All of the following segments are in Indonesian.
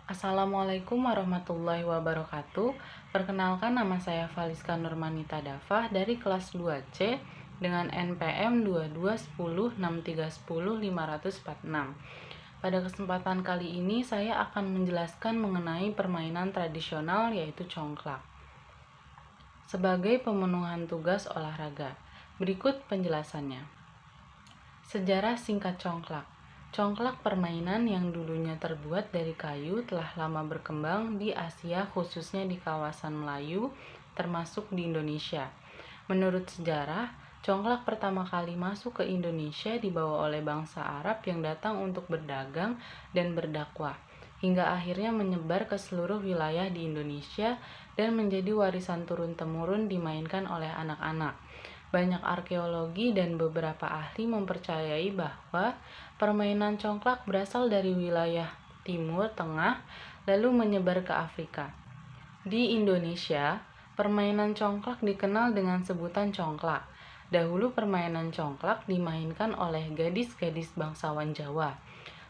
Assalamualaikum warahmatullahi wabarakatuh. Perkenalkan, nama saya Valiska Nurmanita Dafah dari kelas 2C dengan NPM 22106310 Pada kesempatan kali ini saya akan menjelaskan mengenai permainan tradisional yaitu congklak sebagai pemenuhan tugas olahraga. Berikut penjelasannya. Sejarah singkat congklak. Congklak, permainan yang dulunya terbuat dari kayu, telah lama berkembang di Asia, khususnya di kawasan Melayu, termasuk di Indonesia. Menurut sejarah, congklak pertama kali masuk ke Indonesia dibawa oleh bangsa Arab yang datang untuk berdagang dan berdakwah, hingga akhirnya menyebar ke seluruh wilayah di Indonesia dan menjadi warisan turun-temurun dimainkan oleh anak-anak. Banyak arkeologi dan beberapa ahli mempercayai bahwa permainan congklak berasal dari wilayah Timur Tengah lalu menyebar ke Afrika. Di Indonesia, permainan congklak dikenal dengan sebutan congklak. Dahulu permainan congklak dimainkan oleh gadis-gadis bangsawan Jawa.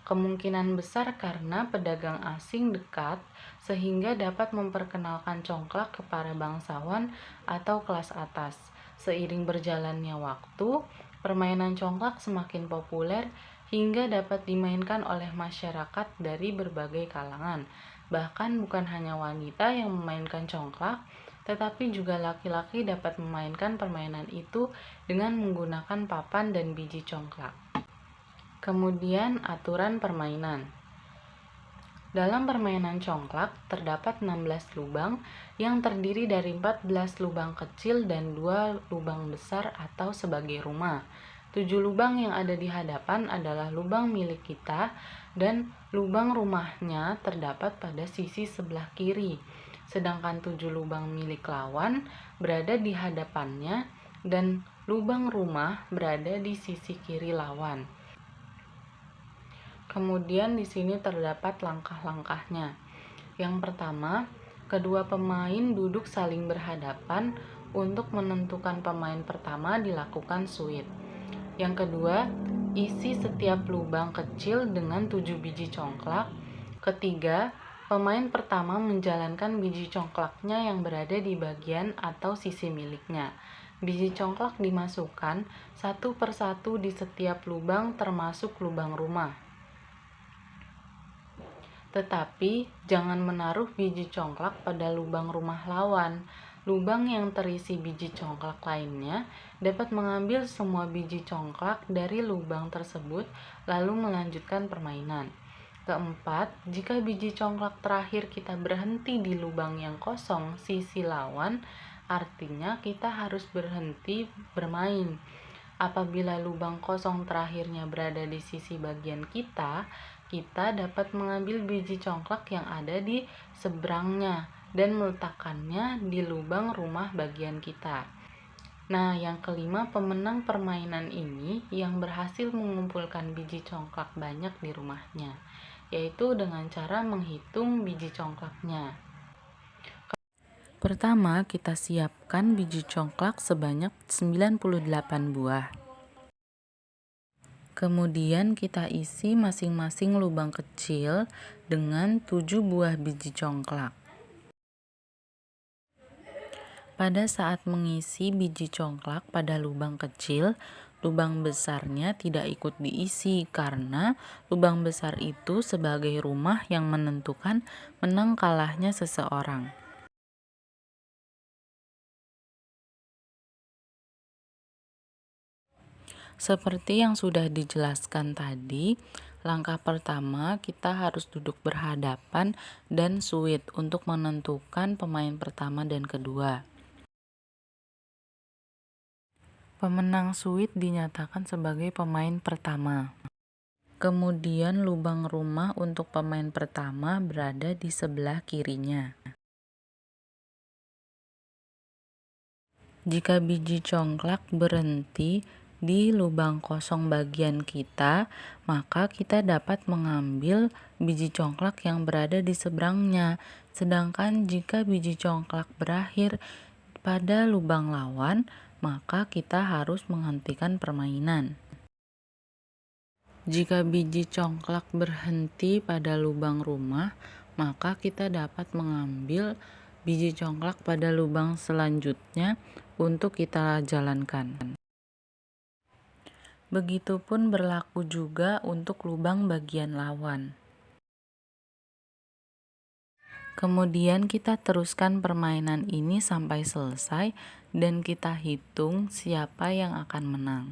Kemungkinan besar karena pedagang asing dekat sehingga dapat memperkenalkan congklak kepada bangsawan atau kelas atas. Seiring berjalannya waktu, permainan congklak semakin populer hingga dapat dimainkan oleh masyarakat dari berbagai kalangan. Bahkan bukan hanya wanita yang memainkan congklak, tetapi juga laki-laki dapat memainkan permainan itu dengan menggunakan papan dan biji congklak. Kemudian, aturan permainan. Dalam permainan congklak terdapat 16 lubang yang terdiri dari 14 lubang kecil dan 2 lubang besar atau sebagai rumah. 7 lubang yang ada di hadapan adalah lubang milik kita dan lubang rumahnya terdapat pada sisi sebelah kiri. Sedangkan 7 lubang milik lawan berada di hadapannya dan lubang rumah berada di sisi kiri lawan. Kemudian di sini terdapat langkah-langkahnya. Yang pertama, kedua pemain duduk saling berhadapan. Untuk menentukan pemain pertama dilakukan suit. Yang kedua, isi setiap lubang kecil dengan 7 biji congklak. Ketiga, pemain pertama menjalankan biji congklaknya yang berada di bagian atau sisi miliknya. Biji congklak dimasukkan satu persatu di setiap lubang termasuk lubang rumah. Tetapi jangan menaruh biji congklak pada lubang rumah lawan. Lubang yang terisi biji congklak lainnya dapat mengambil semua biji congklak dari lubang tersebut lalu melanjutkan permainan. Keempat, jika biji congklak terakhir kita berhenti di lubang yang kosong sisi lawan, artinya kita harus berhenti bermain. Apabila lubang kosong terakhirnya berada di sisi bagian kita dapat mengambil biji congklak yang ada di seberangnya dan meletakkannya di lubang rumah bagian kita. Nah, yang kelima, pemenang permainan ini yang berhasil mengumpulkan biji congklak banyak di rumahnya, yaitu dengan cara menghitung biji congklaknya. Pertama, kita siapkan biji congklak sebanyak 98 buah. Kemudian kita isi masing-masing lubang kecil dengan 7 buah biji congklak. Pada saat mengisi biji congklak pada lubang kecil, lubang besarnya tidak ikut diisi karena lubang besar itu sebagai rumah yang menentukan menang kalahnya seseorang. Seperti yang sudah dijelaskan tadi, langkah pertama kita harus duduk berhadapan dan suit untuk menentukan pemain pertama dan kedua. Pemenang suit dinyatakan sebagai pemain pertama. Kemudian lubang rumah untuk pemain pertama berada di sebelah kirinya. Jika biji congklak berhenti di lubang kosong bagian kita, maka kita dapat mengambil biji congklak yang berada di seberangnya. Sedangkan jika biji congklak berakhir pada lubang lawan, maka kita harus menghentikan permainan. Jika biji congklak berhenti pada lubang rumah, maka kita dapat mengambil biji congklak pada lubang selanjutnya untuk kita jalankan. Begitupun berlaku juga untuk lubang bagian lawan. Kemudian kita teruskan permainan ini sampai selesai dan kita hitung siapa yang akan menang.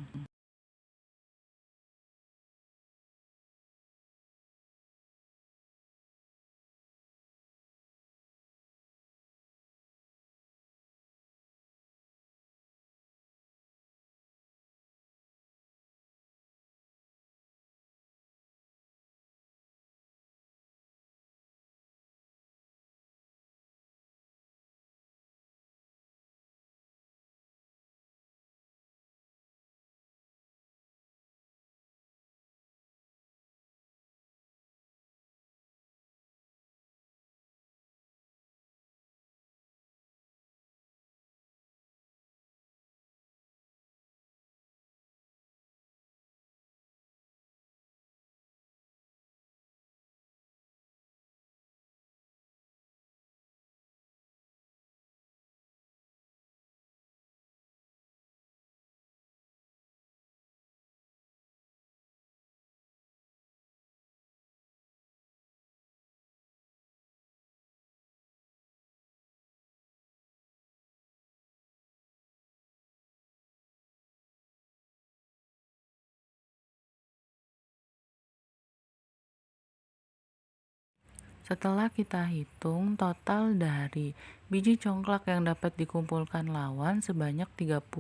Setelah kita hitung, total dari biji congklak yang dapat dikumpulkan lawan sebanyak 38,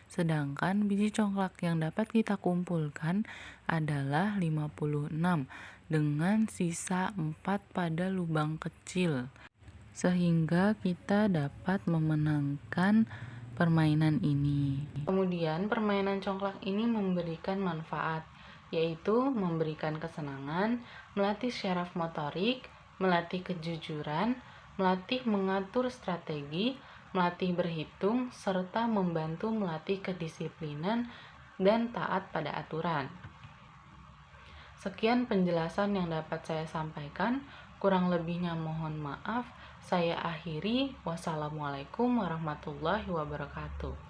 sedangkan biji congklak yang dapat kita kumpulkan adalah 56, dengan sisa 4 pada lubang kecil. Sehingga kita dapat memenangkan permainan ini. Kemudian permainan congklak ini memberikan manfaat, yaitu memberikan kesenangan, melatih syaraf motorik, melatih kejujuran, melatih mengatur strategi, melatih berhitung, serta membantu melatih kedisiplinan dan taat pada aturan. Sekian penjelasan yang dapat saya sampaikan, kurang lebihnya mohon maaf. Saya akhiri. Wassalamualaikum warahmatullahi wabarakatuh.